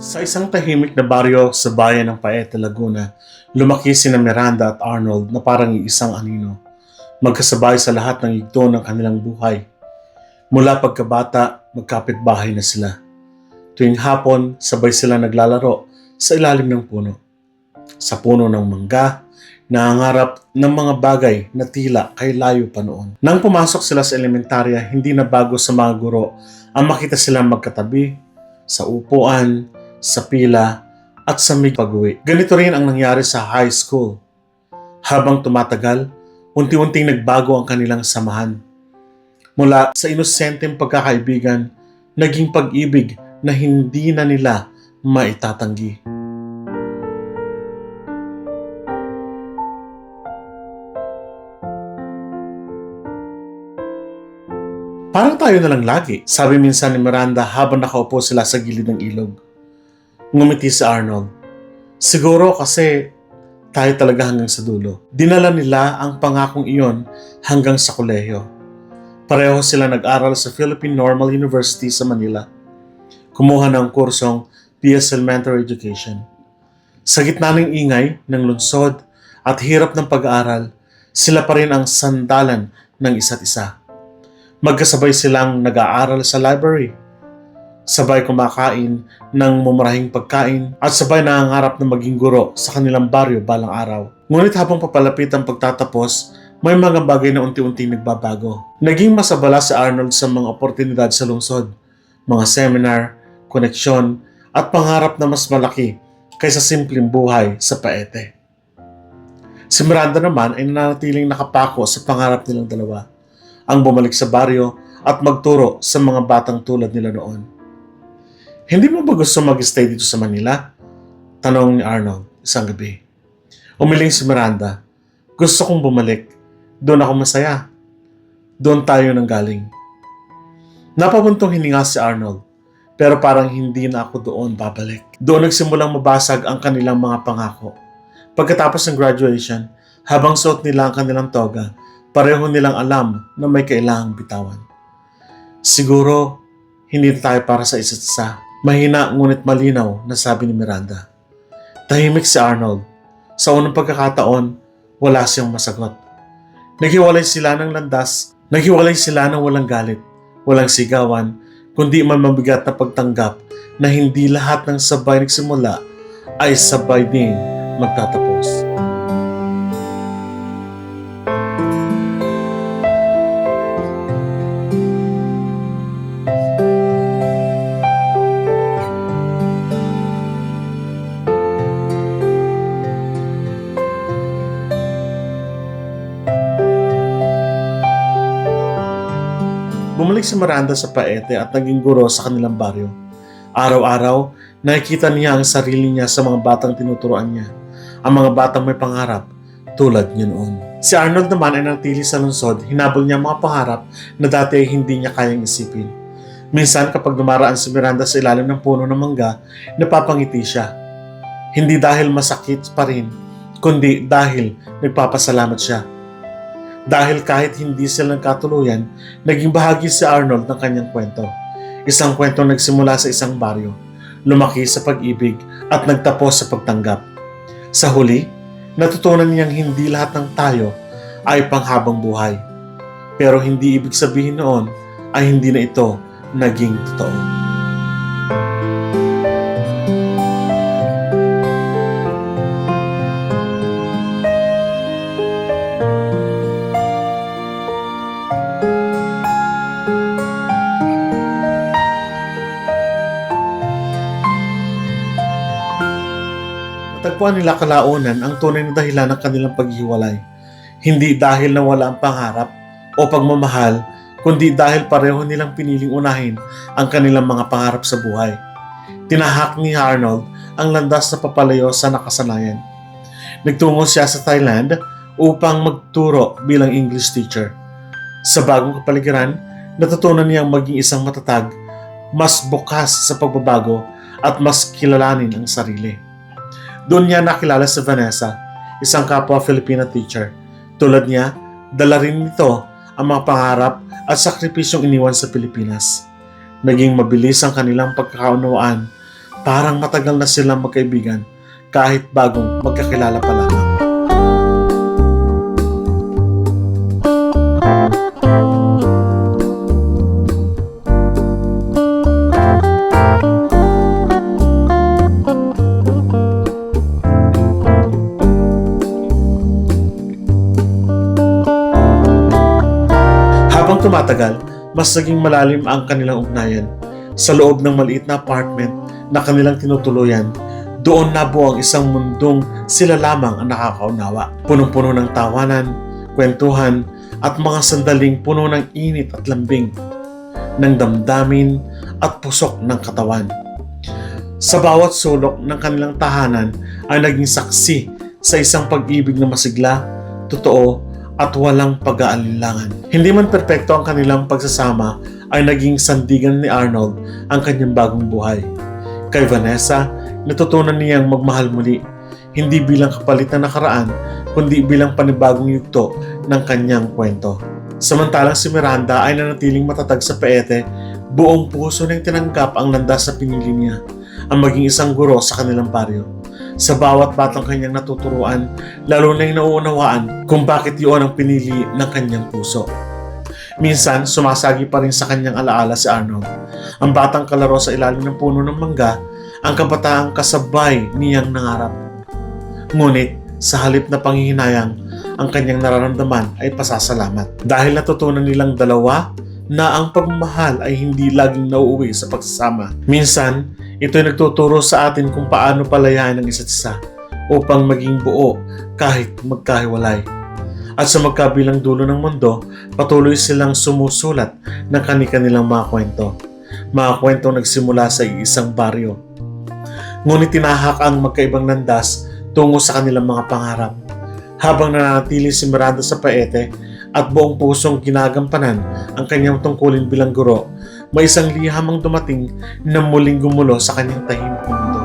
Sa isang tahimik na baryo sa bayan ng Paete, Laguna, lumaki sina Miranda at Arnold na parang iisang anino, magkasabay sa lahat ng yugto ng kanilang buhay. Mula pagkabata, magkapitbahay na sila. Tuwing hapon, sabay sila naglalaro sa ilalim ng puno. Sa puno ng mangga, nangangarap ng mga bagay na tila kay layo pa noon. Nang pumasok sila sa elementarya, hindi na bago sa mga guro ang makita silang magkatabi, sa upuan, sa pila, at sa may pag-uwi. Ganito rin ang nangyari sa high school. Habang tumatagal, unti-unting nagbago ang kanilang samahan. Mula sa inosenteng pagkakaibigan, naging pag-ibig na hindi na nila maitatanggi. Parang tayo na lang lagi, sabi minsan ni Miranda habang nakaupo sila sa gilid ng ilog. Ngumiti si Arnold. Siguro kasi tayo talaga hanggang sa dulo. Dinala nila ang pangakong iyon hanggang sa kolehiyo. Pareho sila nag-aral sa Philippine Normal University sa Manila. Kumuha ng kursong PS Elementary Education. Sa gitna ng ingay, ng lungsod at hirap ng pag-aaral, sila pa rin ang sandalan ng isa't isa. Magkasabay silang nag-aaral sa library, sabay kumakain ng mumurahing pagkain at sabay nangangarap na maging guro sa kanilang baryo balang araw. Ngunit habang papalapit ang pagtatapos, may mga bagay na unti-unting nagbabago. Naging masabala si Arnold sa mga oportunidad sa lungsod, mga seminar, koneksyon at pangarap na mas malaki kaysa simpleng buhay sa Paete. Si Miranda naman ay nananatiling nakapako sa pangarap nilang dalawa, ang bumalik sa baryo at magturo sa mga batang tulad nila noon. Hindi mo ba gusto mag-stay dito sa Manila? Tanong ni Arnold isang gabi. Umiling si Miranda. Gusto kong bumalik. Doon ako masaya. Doon tayo nanggaling. Napabuntong hininga si Arnold, pero parang hindi na ako doon babalik. Doon nagsimulang mabasag ang kanilang mga pangako. Pagkatapos ng graduation, habang suot nila ang kanilang toga, pareho nilang alam na may kailangang bitawan. Siguro, hindi tayo para sa isa't isa. Mahina ngunit malinaw na sabi ni Miranda. Tahimik si Arnold. Sa unang pagkakataon, wala siyang masagot. Naghiwalay sila ng landas. Naghiwalay sila ng walang galit, walang sigawan, kundi man mabigat na pagtanggap na hindi lahat ng sabay nagsimula ay sabay din magtatapos. Bumalik si Miranda sa Paete at naging guro sa kanilang baryo. Araw-araw, nakikita niya ang sarili niya sa mga batang tinuturuan niya, ang mga batang may pangarap tulad niya noon. Si Arnold naman ay nanatili sa lungsod, hinabol niya ang mga pangarap na dati ay hindi niya kayang isipin. Minsan kapag dumaraan si Miranda sa ilalim ng puno ng mangga, napapangiti siya. Hindi dahil masakit pa rin, kundi dahil nagpapasalamat siya. Dahil kahit hindi sila nagkatuluyan, naging bahagi si Arnold ng kanyang kwento. Isang kwentong nagsimula sa isang baryo, lumaki sa pag-ibig at nagtapos sa pagtanggap. Sa huli, natutunan niyang hindi lahat ng tayo ay panghabang buhay. Pero hindi ibig sabihin noon ay hindi na ito naging totoo. Tagpuan nila kalaunan ang tunay na dahilan ng kanilang paghiwalay. Hindi dahil nawala ang pangarap o pagmamahal, kundi dahil pareho nilang piniling unahin ang kanilang mga pangarap sa buhay. Tinahak ni Arnold ang landas na papalayo sa nakasanayan. Nagtungo siya sa Thailand upang magturo bilang English teacher. Sa bagong kapaligiran, natutunan niyang maging isang matatag, mas bukas sa pagbabago at mas kilalanin ang sarili. Doon niya nakilala si Vanessa, isang kapwa Filipina teacher. Tulad niya, dala rin nito ang mga pangarap at sakripisyong iniwan sa Pilipinas. Naging mabilis ang kanilang pagkakaunawaan Parang matagal na silang magkaibigan kahit bagong magkakilala pa lamang. Habang tumatagal, mas naging malalim ang kanilang ugnayan. Sa loob ng maliit na apartment na kanilang tinutuluyan, doon nabuo ang isang mundong sila lamang ang nakakaunawa. Punong-puno ng tawanan, kwentuhan, at mga sandaling puno ng init at lambing, ng damdamin at pusok ng katawan. Sa bawat sulok ng kanilang tahanan ay naging saksi sa isang pag-ibig na masigla, totoo, at walang pag-aalinlangan. Hindi man perpekto ang kanilang pagsasama, ay naging sandigan ni Arnold ang kanyang bagong buhay. Kay Vanessa, natutunan niyang magmahal muli, hindi bilang kapalit na nakaraan, kundi bilang panibagong yugto ng kanyang kwento. Samantalang si Miranda ay nanatiling matatag sa peete, buong puso niyang tinanggap ang landas sa pinili niya, ang maging isang guro sa kanilang baryo. Sa bawat batang kanyang natuturuan, lalo na yung nauunawaan kung bakit yun ang pinili ng kanyang puso. Minsan, sumasagi pa rin sa kanyang alaala si Arnold, ang batang kalaro sa ilalim ng puno ng mangga, ang kabataang kasabay niyang nangarap. Ngunit, sa halip na panghihinayang, ang kanyang nararamdaman ay pasasalamat. Dahil natutunan nilang dalawa na ang pagmamahal ay hindi laging nauuwi sa pagsasama. Minsan, ito'y nagtuturo sa atin kung paano palayain ang isa't isa upang maging buo kahit magkahiwalay. At sa magkabilang dulo ng mundo, patuloy silang sumusulat ng kani-kanilang mga kwento. Mga kwentong nagsimula sa isang baryo. Ngunit tinahak ang magkaibang landas tungo sa kanilang mga pangarap. Habang nananatili si Miranda sa paete at buong pusong ginagampanan ang kanyang tungkulin bilang guro, may isang liham ang dumating na muling gumulo sa kanyang tahimik na mundo.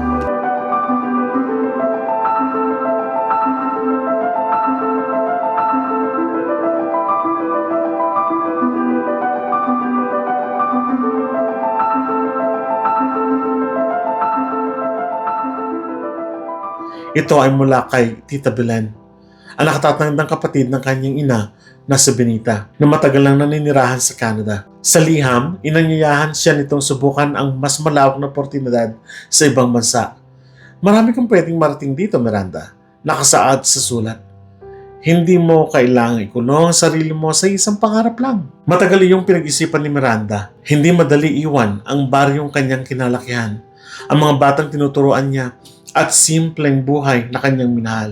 Ito ay mula kay Tita Belen, ang nakatatandang kapatid ng kanyang ina na si Benita, na matagal lang naninirahan sa Canada. Sa liham, inanyayahan siya nitong subukan ang mas malawak na oportunidad sa ibang bansa. Marami kang pwedeng marating dito, Miranda, nakasaad sa sulat. Hindi mo kailangang ikulong ang sarili mo sa isang pangarap lang. Matagal iyong pinag-isipan ni Miranda. Hindi madali iwan ang baryong kanyang kinalakihan, ang mga batang tinuturuan niya, at simpleng buhay na kanyang minahal.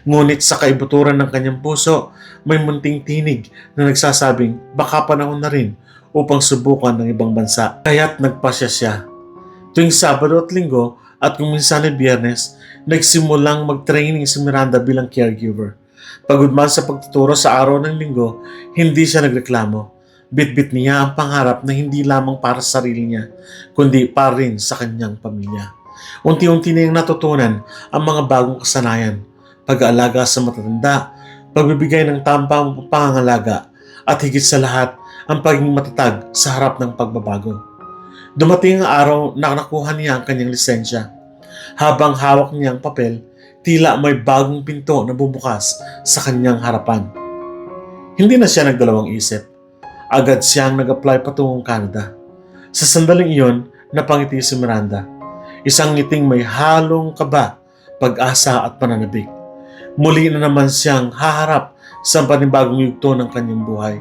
Ngunit sa kaibuturan ng kanyang puso, may munting tinig na nagsasabing baka panahon na rin upang subukan ng ibang bansa. Kaya't nagpasya siya. Tuwing Sabado at Linggo at kung minsan ay Biyernes, nagsimulang mag-training si Miranda bilang caregiver. Pagod man sa pagtuturo sa araw ng Linggo, hindi siya nagreklamo. Bit-bit niya ang pangarap na hindi lamang para sa sarili niya, kundi para rin sa kanyang pamilya. Unti-unti na yung natutunan ang mga bagong kasanayan, pag-aalaga sa matatanda, pagbibigay ng tampang pangangalaga, at higit sa lahat, ang pagiging matatag sa harap ng pagbabago. Dumating ang araw na nakuha niya ang kanyang lisensya. Habang hawak niya ang papel, tila may bagong pinto na bumukas sa kanyang harapan. Hindi na siya nagdalawang isip. Agad siyang nag-apply patungong Canada. Sa sandaling iyon, napangiti si Miranda. Isang ngiting may halong kaba, pag-asa at pananabik. Muli na naman siyang haharap sa panibagong yugto ng kanyang buhay.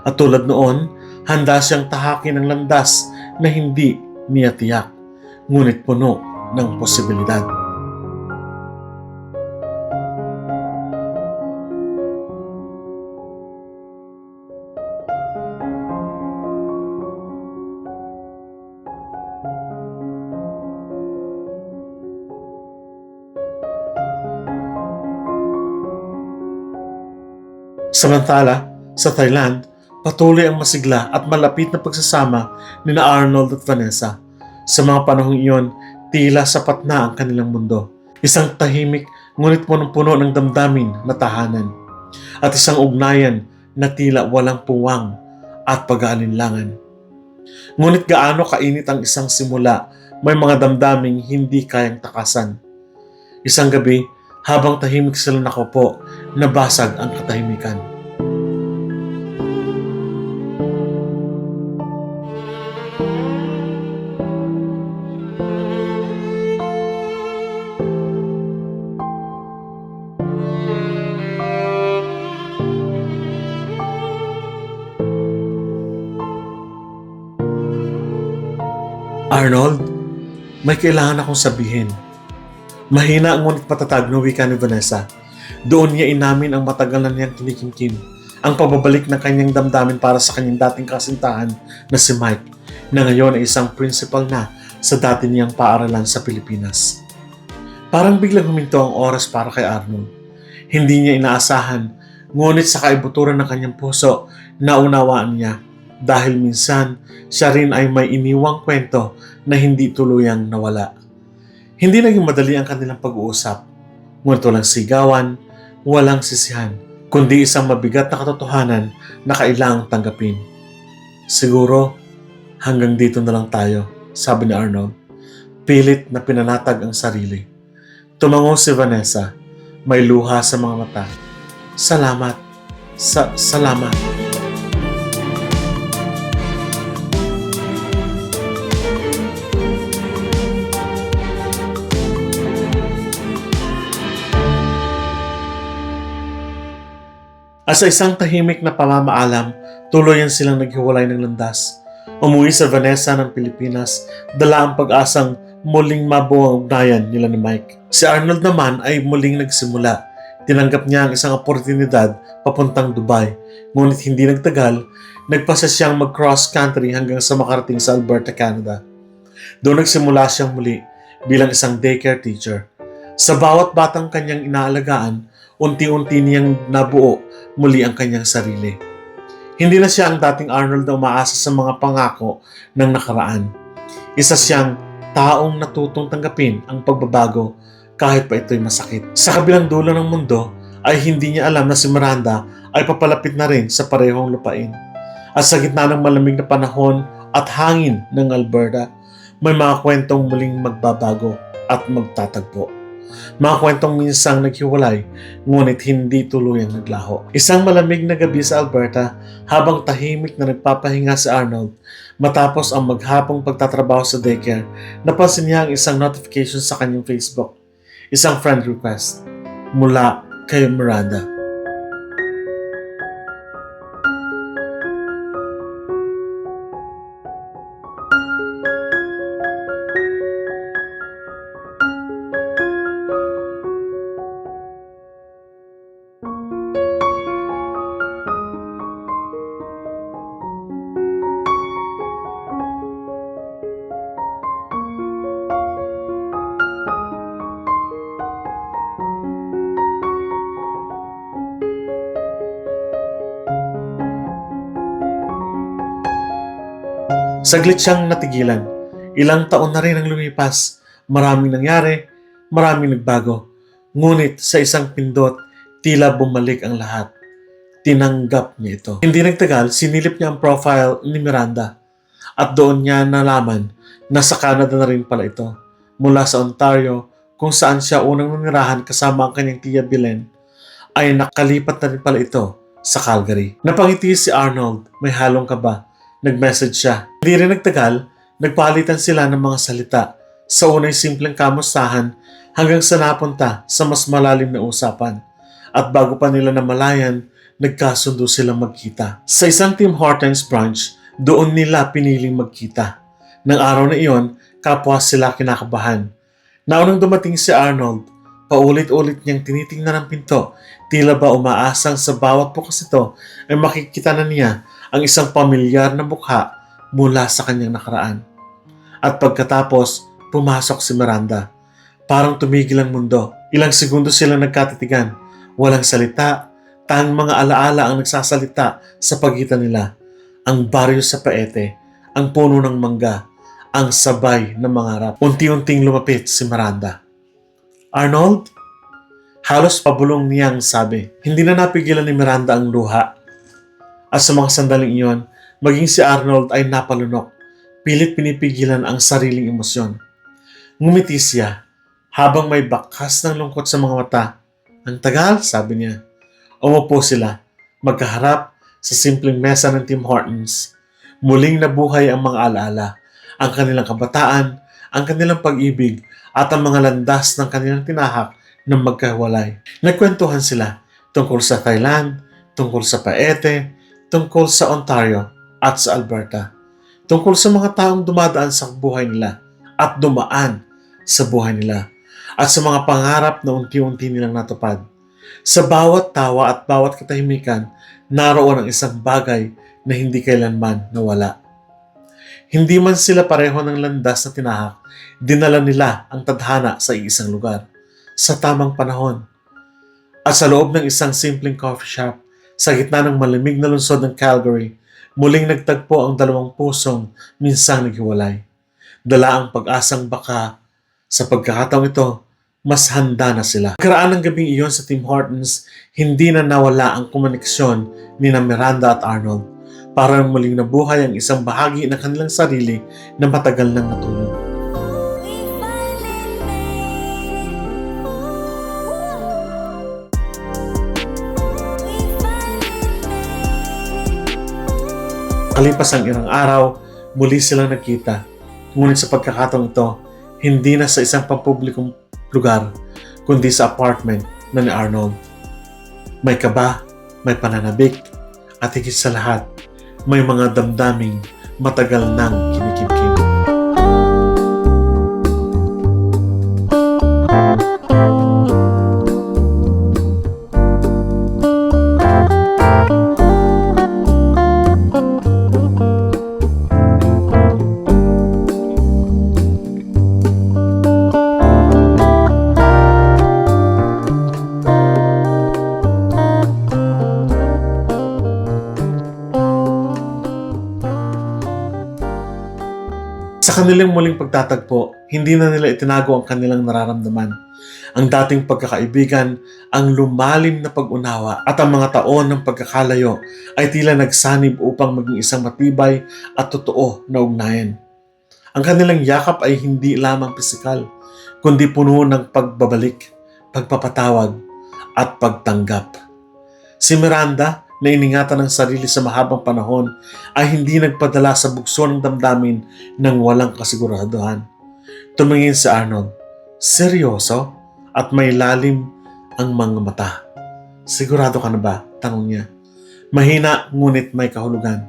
At tulad noon, handa siyang tahakin ang landas na hindi niya tiyak, ngunit puno ng posibilidad. Samantala, sa Thailand, patuloy ang masigla at malapit na pagsasama ni Arnold at Vanessa. Sa mga panahong iyon, tila sapat na ang kanilang mundo. Isang tahimik ngunit punong-puno ng damdamin na tahanan. At isang ugnayan na tila walang puwang at pag-aalinlangan. Ngunit gaano kainit ang isang simula, may mga damdaming hindi kayang takasan. Isang gabi, habang tahimik sila nakaupo, nabasag ang katahimikan. Arnold, may kailangan akong sabihin. Mahina ang ngunit patatag na wika ni Vanessa. Doon niya inamin ang matagal na niyang kinikimkim. Ang pagbabalik ng kanyang damdamin para sa kanyang dating kasintahan na si Mike, na ngayon ay isang principal na sa dati niyang paaralan sa Pilipinas. Parang biglang huminto ang oras para kay Arnold. Hindi niya inaasahan, ngunit sa kaibuturan ng kanyang puso, naunawaan niya. Dahil minsan, siya rin ay may iniwang kwento na hindi tuluyang nawala. Hindi naging madali ang kanilang pag-uusap. Ngunit walang sigawan, walang sisihan, kundi isang mabigat na katotohanan na kailangang tanggapin. Siguro, hanggang dito na lang tayo, sabi ni Arnold. Pilit na pinanatag ang sarili. Tumango si Vanessa, may luha sa mga mata. Salamat. Salamat. At sa isang tahimik na pamamaalam, tuluyan silang naghiwalay ng landas. Umuwi sa Vanessa ng Pilipinas, dala ang pag-asang muling mabuo ang ugnayan nila ni Mike. Si Arnold naman ay muling nagsimula. Tinanggap niya ang isang oportunidad papuntang Dubai. Ngunit hindi nagtagal, nagpasa siyang mag-cross country hanggang sa makarating sa Alberta, Canada. Doon nagsimula siyang muli bilang isang daycare teacher. Sa bawat batang kanyang inaalagaan, unti-unti niyang nabuo muli ang kanyang sarili. Hindi na siya ang dating Arnold na umaasa sa mga pangako ng nakaraan. Isa siyang taong natutong tanggapin ang pagbabago kahit pa ito'y masakit. Sa kabilang dulo ng mundo ay hindi niya alam na si Miranda ay papalapit na rin sa parehong lupain. At sa gitna ng malamig na panahon at hangin ng Alberta, may mga kwentong muling magbabago at magtatagpo. Mga kwentong minsang naghiwalay, ngunit hindi tuluyang naglaho. Isang malamig na gabi sa Alberta, habang tahimik na nagpapahinga si Arnold, matapos ang maghapong pagtatrabaho sa daycare, napansin niya ang isang notification sa kanyang Facebook. Isang friend request mula kay Miranda. Saglit siyang natigilan. Ilang taon na rin ang lumipas. Maraming nangyari, maraming nagbago. Ngunit sa isang pindot, tila bumalik ang lahat. Tinanggap niya ito. Hindi nagtagal, sinilip niya ang profile ni Miranda. At doon niya nalaman na sa Canada na rin pala ito. Mula sa Ontario, kung saan siya unang nanirahan kasama ang kanyang tiya Belen, ay nakalipat na rin pala ito sa Calgary. Napangiti si Arnold, may halong kaba. Nag-message siya. Hindi rin nagtagal, nagpalitan sila ng mga salita. Sa unay simpleng kamustahan hanggang sa napunta sa mas malalim na usapan. At bago pa nila namalayan, nagkasundo silang magkita. Sa isang Tim Hortons brunch, doon nila piniling magkita. Nang araw na iyon, kapwa sila kinakabahan. Naunang dumating si Arnold, paulit-ulit niyang tinitingnan ang pinto. Tila ba umaasang sa bawat bukas ito ay makikita na niya ang isang pamilyar na mukha mula sa kanyang nakaraan. At pagkatapos, pumasok si Miranda. Parang tumigil ang mundo. Ilang segundo silang nagkatitigan. Walang salita, tanging mga alaala ang nagsasalita sa pagitan nila. Ang baryo sa Paete, ang puno ng mangga, ang sabay na mangarap. Unti-unting lumapit si Miranda. Arnold? Halos pabulong niyang sabi. Hindi na napigilan ni Miranda ang luha. At sa mga sandaling iyon, Maging si Arnold ay napalunok, pilit pinipigilan ang sariling emosyon. Ngumiti siya habang may bakas ng lungkot sa mga mata. Ang tagal, sabi niya. Umupo sila, magkaharap sa simpleng mesa ng Tim Hortons. Muling nabuhay ang mga alaala, ang kanilang kabataan, ang kanilang pag-ibig, at ang mga landas ng kanilang tinahak ng magkahiwalay. Nagkwentuhan sila tungkol sa Thailand, tungkol sa Paete, tungkol sa Ontario at sa Alberta. Tungkol sa mga taong dumadaan sa buhay nila at dumaan sa buhay nila at sa mga pangarap na unti-unti nilang natupad. Sa bawat tawa at bawat katahimikan, naroon ang isang bagay na hindi kailanman nawala. Hindi man sila pareho ng landas na tinahak, dinala nila ang tadhana sa isang lugar, sa tamang panahon. At sa loob ng isang simpleng coffee shop, sa gitna ng malamig na lungsod ng Calgary, muling nagtagpo ang dalawang pusong minsang naghiwalay. Dala ang pag-asang baka sa pagkakataong ito, mas handa na sila. Pagkaraan ng gabing iyon sa Tim Hortons, hindi na nawala ang komunikasyon ni Miranda at Arnold. Parang muling nabuhay ang isang bahagi ng kanilang sarili na matagal nang natulog. Kalipas ang ilang araw, muli silang nagkita. Ngunit sa pagkakataong ito, hindi na sa isang pampublikong lugar, kundi sa apartment na ni Arnold. May kaba, may pananabik, at higit sa lahat, may mga damdaming matagal nang kinikimkim. Sa kanilang muling pagtatagpo, hindi na nila itinago ang kanilang nararamdaman. Ang dating pagkakaibigan, ang lumalim na pag-unawa at ang mga taon ng pagkakalayo ay tila nagsanib upang maging isang matibay at totoo na ugnayan. Ang kanilang yakap ay hindi lamang pisikal, kundi puno ng pagbabalik, pagpapatawag at pagtanggap. Si Miranda, na iningatan ng sarili sa mahabang panahon, ay hindi nagpadala sa bugso ng damdamin ng walang kasiguraduhan. Tumingin si Arnold, seryoso at may lalim ang mga mata. Sigurado ka na ba? Tanong niya. Mahina ngunit may kahulugan.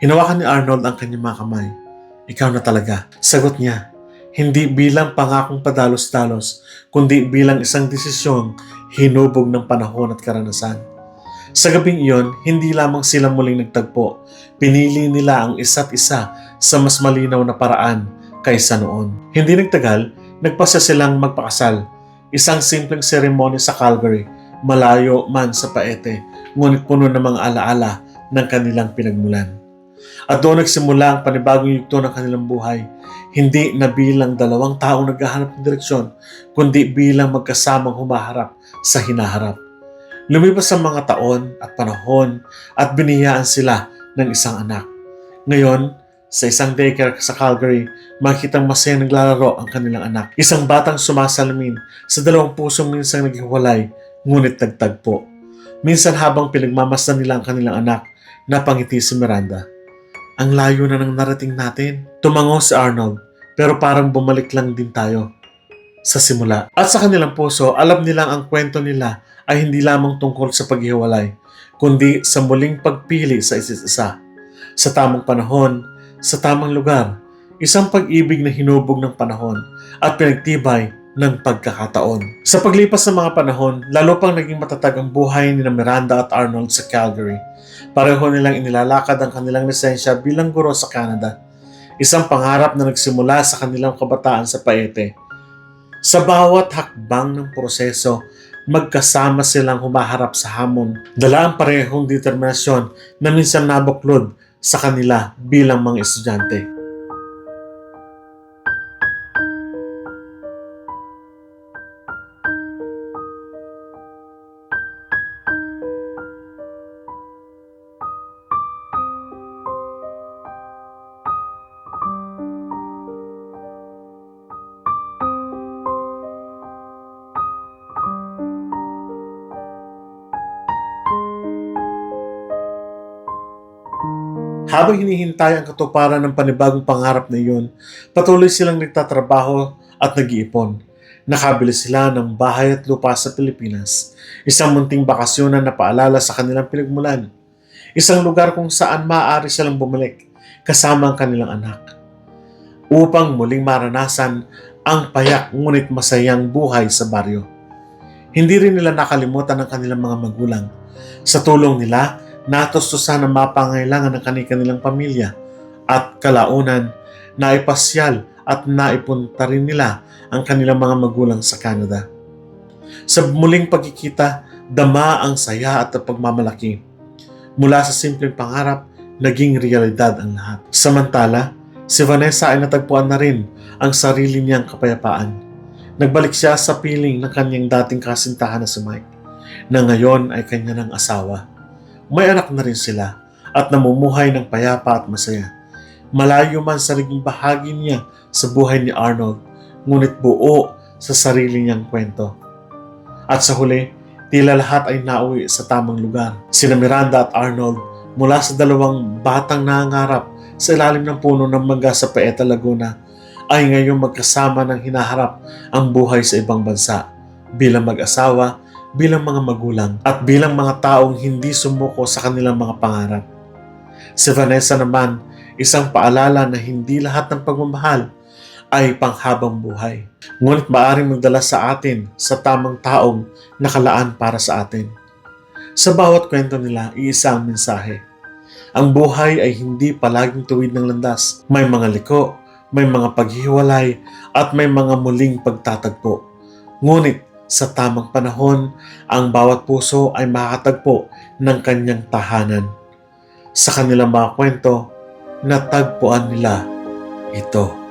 Hinawakan ni Arnold ang kanyang mga kamay. Ikaw na talaga. Sagot niya, hindi bilang pangakong padalos-dalos, kundi bilang isang desisyong hinubog ng panahon at karanasan. Sa gabing iyon, hindi lamang sila muling nagtagpo, pinili nila ang isa't isa sa mas malinaw na paraan kaysa noon. Hindi nagtagal, nagpasya silang magpakasal. Isang simpleng seremonya sa Calgary, malayo man sa Paete, ngunit puno ng mga alaala ng kanilang pinagmulan. At doon nagsimula ang panibagong yugto ng kanilang buhay, hindi na bilang dalawang taong naghahanap ng direksyon, kundi bilang magkasamang humaharap sa hinaharap. Lumipas ang mga taon at panahon at biniyaan sila ng isang anak. Ngayon, sa isang daycare sa Calgary, makikitang masayang naglalaro ang kanilang anak. Isang batang sumasalamin sa dalawang pusong minsang naghiwalay, ngunit nagtagpo. Minsan habang pinagmamasdan nila ang kanilang anak, napangiti si Miranda. Ang layo na ng narating natin. Tumango si Arnold, pero parang bumalik lang din tayo sa simula. At sa kanilang puso, alam nilang ang kwento nila ay hindi lamang tungkol sa paghiwalay, kundi sa muling pagpili sa isa't isa. Sa tamang panahon, sa tamang lugar, isang pag-ibig na hinubog ng panahon at pinagtibay ng pagkakataon. Sa paglipas ng mga panahon, lalo pang naging matatag ang buhay ni Miranda at Arnold sa Calgary. Pareho nilang inilalakad ang kanilang lisensya bilang guro sa Canada. Isang pangarap na nagsimula sa kanilang kabataan sa Paete. Sa bawat hakbang ng proseso, magkasama silang humaharap sa hamon. Dala ang parehong determinasyon na minsan nabuklod sa kanila bilang mga estudyante. Habang hinihintay ang katuparan ng panibagong pangarap na iyon, patuloy silang nagtatrabaho at nag-iipon. Nakabili sila ng bahay at lupa sa Pilipinas, isang munting bakasyonan na paalala sa kanilang pinagmulan, isang lugar kung saan maaari silang bumalik kasama ang kanilang anak, upang muling maranasan ang payak ngunit masayang buhay sa baryo. Hindi rin nila nakalimutan ang kanilang mga magulang. Sa tulong nila, natustusan ang mapangailangan ng kanilang pamilya at kalaunan, naipasyal at naipunta rin nila ang kanilang mga magulang sa Canada. Sa muling pagkikita, dama ang saya at pagmamalaki. Mula sa simpleng pangarap, naging realidad ang lahat. Samantala, si Vanessa ay natagpuan na rin ang sarili niyang kapayapaan. Nagbalik siya sa piling ng kanyang dating kasintahan na si Mike, na ngayon ay kanya ng asawa. May anak na rin sila at namumuhay ng payapa at masaya. Malayo man sa naging bahagi niya sa buhay ni Arnold, ngunit buo sa sarili niyang kwento. At sa huli, tila lahat ay nauwi sa tamang lugar. Sina Miranda at Arnold, mula sa dalawang batang nangangarap sa ilalim ng puno ng mangga sa Paeta, Laguna, ay ngayong magkasama ng hinaharap ang buhay sa ibang bansa bilang mag-asawa, bilang mga magulang, at bilang mga taong hindi sumuko sa kanilang mga pangarap. Si Vanessa naman, isang paalala na hindi lahat ng pagmamahal ay panghabang buhay, ngunit maaaring magdala sa atin sa tamang taong nakalaan para sa atin. Sa bawat kwento nila, iisa ang mensahe. Ang buhay ay hindi palaging tuwid ng landas. May mga liko, may mga paghihiwalay, at may mga muling pagtatagpo. Ngunit sa tamang panahon, ang bawat puso ay makakatagpo ng kanyang tahanan. Sa kanilang mga kwento, natagpuan nila ito.